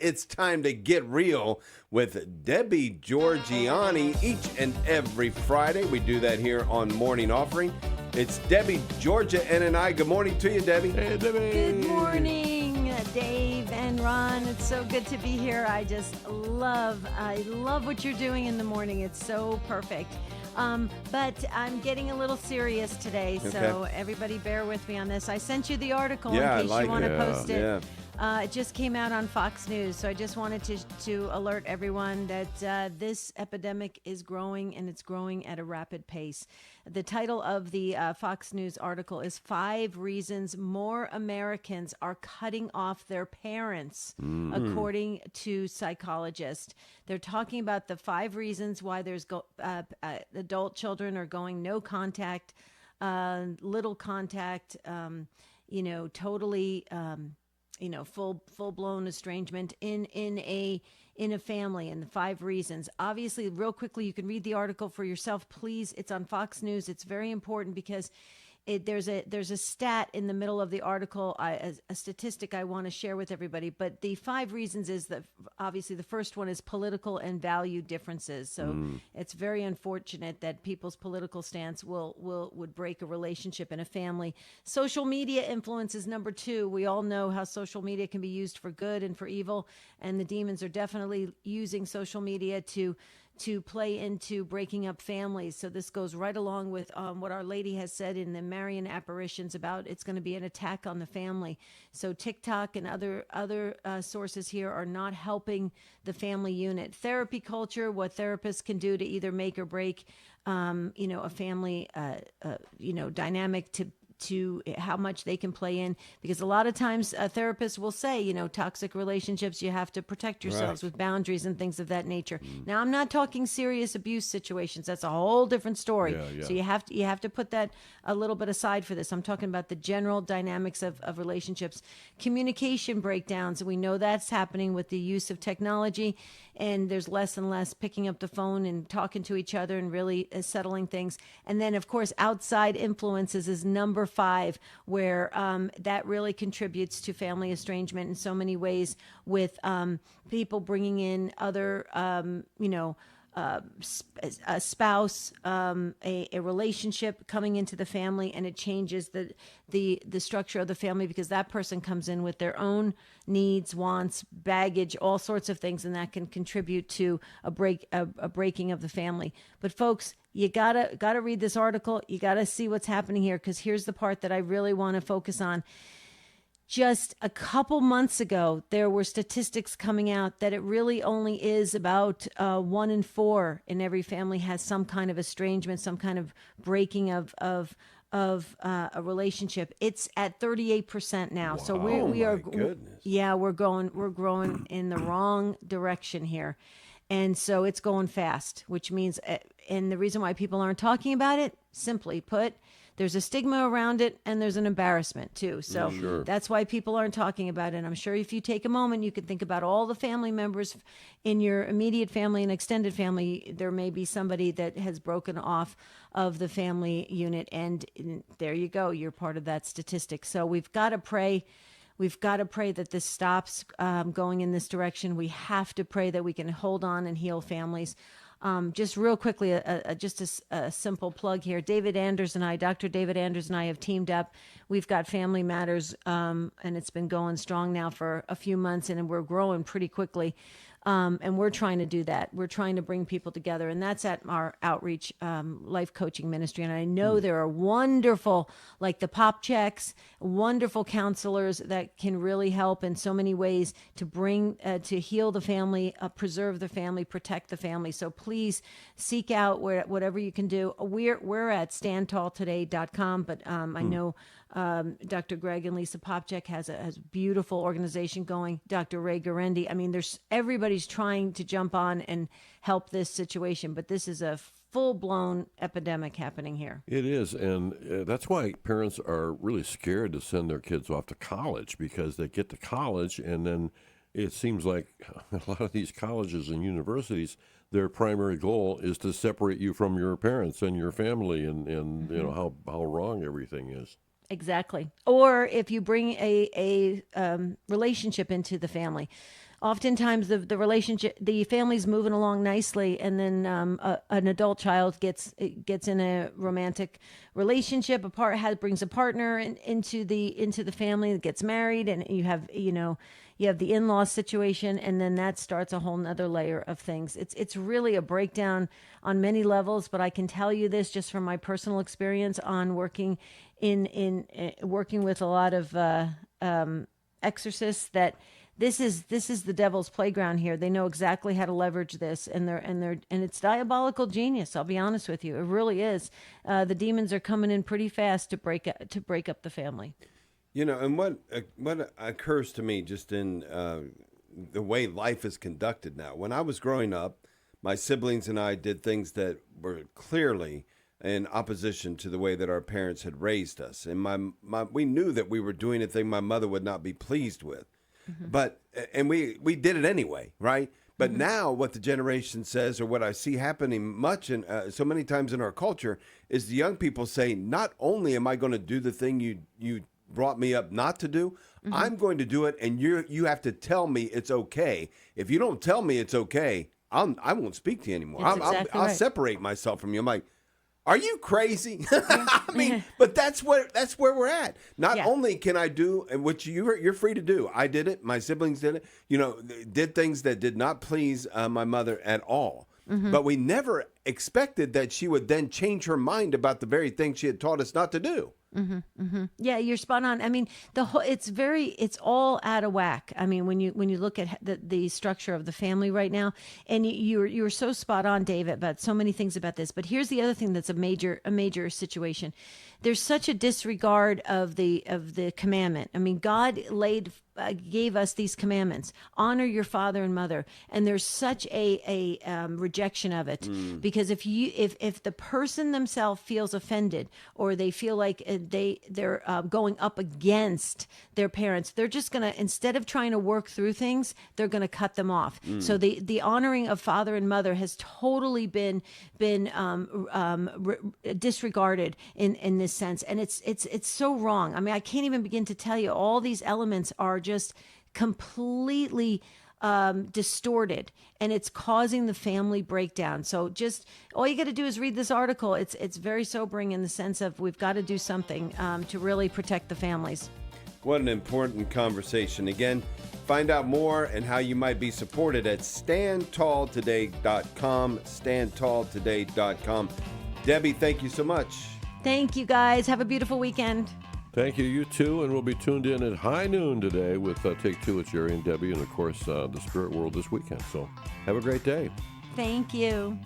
It's time to get real with Debbie Georgiani each and every Friday. We do that here on Morning Offering. It's Debbie, Georgia, and I. Good morning to you, Debbie. Hey, Debbie. Good morning, Dave and Ron. It's so good to be here. I love what you're doing in the morning. It's so perfect. But I'm getting a little serious today, so everybody bear with me on this. I sent you the article in case you want to post it. Yeah. It just came out on Fox News, so I just wanted to alert everyone that this epidemic is growing, and it's growing at a rapid pace. The title of the Fox News article is 5 Reasons More Americans Are Cutting Off Their Parents, according to psychologists. They're talking about the 5 reasons why there's adult children are going no contact, little contact, totally... full blown estrangement in a family, and the 5 reasons. Obviously, real quickly, you can read the article for yourself, please. It's on Fox News. It's very important because there's a stat in the middle of the article, a statistic I want to share with everybody. But the 5 reasons is that obviously the first one is political and value differences. So it's very unfortunate that people's political stance would break a relationship in a family. Social media influence is number 2. We all know how social media can be used for good and for evil, and the demons are definitely using social media to play into breaking up families. So this goes right along with what Our Lady has said in the Marian apparitions about it's going to be an attack on the family. So TikTok and other sources here are not helping the family unit. Therapy culture, what therapists can do to either make or break, a family, dynamic to how much they can play in, because a lot of times therapists will say, toxic relationships, you have to protect yourselves with boundaries and things of that nature. Now, I'm not talking serious abuse situations. That's a whole different story. Yeah. So you have to put that a little bit aside for this. I'm talking about the general dynamics of relationships. Communication breakdowns, we know that's happening with the use of technology, and there's less and less picking up the phone and talking to each other and really settling things. And then, of course, outside influences is number 5, where that really contributes to family estrangement in so many ways, with people bringing in other, a spouse, a relationship coming into the family, and it changes the structure of the family, because that person comes in with their own needs, wants, baggage, all sorts of things, and that can contribute to a breaking of the family. But folks, you gotta read this article. You gotta see what's happening here, because here's the part that I really want to focus on. Just a couple months ago, there were statistics coming out that it really only is about 1 in 4 in every family has some kind of estrangement, some kind of breaking of a relationship. It's at 38% now. Wow, so we are, goodness. yeah, we're growing in the wrong direction here. And so it's going fast, which means, and the reason why people aren't talking about it, simply put, there's a stigma around it, and there's an embarrassment too. So that's why people aren't talking about it. And I'm sure if you take a moment, you can think about all the family members in your immediate family and extended family. There may be somebody that has broken off of the family unit, and there you go. You're part of that statistic. So we've got to pray. We've got to pray that this stops going in this direction. We have to pray that we can hold on and heal families. Just real quickly, just a simple plug here. Dr. David Anders and I have teamed up. We've got Family Matters, and it's been going strong now for a few months, and we're growing pretty quickly. And we're trying to do that. We're trying to bring people together, and that's at our outreach life coaching ministry. And I know there are wonderful, like the pop checks, wonderful counselors that can really help in so many ways to bring, to heal the family, preserve the family, protect the family. So please seek out whatever you can do. We're at standtalltoday.com, but I know Dr. Greg and Lisa Popchak has a beautiful organization going. Dr. Ray Garendi. I mean, everybody's trying to jump on and help this situation, but this is a full-blown epidemic happening here. It is, and that's why parents are really scared to send their kids off to college, because they get to college and then it seems like a lot of these colleges and universities, their primary goal is to separate you from your parents and your family, and you know how wrong everything is. Exactly. Or if you bring a relationship into the family. oftentimes the relationship, the family's moving along nicely, and then an adult child gets in a romantic relationship, brings a partner into the family, that gets married, and you have the in-law situation, and then that starts a whole nother layer of things. It's really a breakdown on many levels, but I can tell you this just from my personal experience on working working with a lot of exorcists, that this is the devil's playground here. They know exactly how to leverage this, and it's diabolical genius. I'll be honest with you, it really is. The demons are coming in pretty fast to break up the family. And what occurs to me just in the way life is conducted now. When I was growing up, my siblings and I did things that were clearly in opposition to the way that our parents had raised us, and we knew that we were doing a thing my mother would not be pleased with. But we did it anyway, right? But now what the generation says, or what I see happening much and so many times in our culture, is the young people say, not only am I going to do the thing you brought me up not to do, I'm going to do it, and you have to tell me it's okay. If you don't tell me it's okay, I won't speak to you anymore. I'll separate myself from you. I'm like, are you crazy? I mean, but that's where we're at. Not only can I do, which you're free to do. I did it. My siblings did it. Did things that did not please my mother at all. But we never expected that she would then change her mind about the very thing she had taught us not to do. Yeah, you're spot on. I mean, it's all out of whack. I mean, when you look at the structure of the family right now, and you're so spot on, David, about so many things about this. But here's the other thing that's a major situation. There's such a disregard of the commandment. I mean, God gave us these commandments: honor your father and mother, and there's such a rejection of it, because if the person themselves feels offended, or they feel like they're going up against their parents, they're just gonna, instead of trying to work through things, they're gonna cut them off. So the honoring of father and mother has totally been disregarded in this sense, and it's so wrong. I mean, I can't even begin to tell you. All these elements are just completely distorted, and it's causing the family breakdown. So just all you got to do is read this article. It's very sobering in the sense of we've got to do something to really protect the families. What an important conversation. Again, find out more and how you might be supported at standtalltoday.com, standtalltoday.com. Debbie, thank you so much. Thank you, guys. Have a beautiful weekend. Thank you, you too, and we'll be tuned in at high noon today with Take Two with Jerry and Debbie, and of course the Spirit World this weekend. So have a great day. Thank you.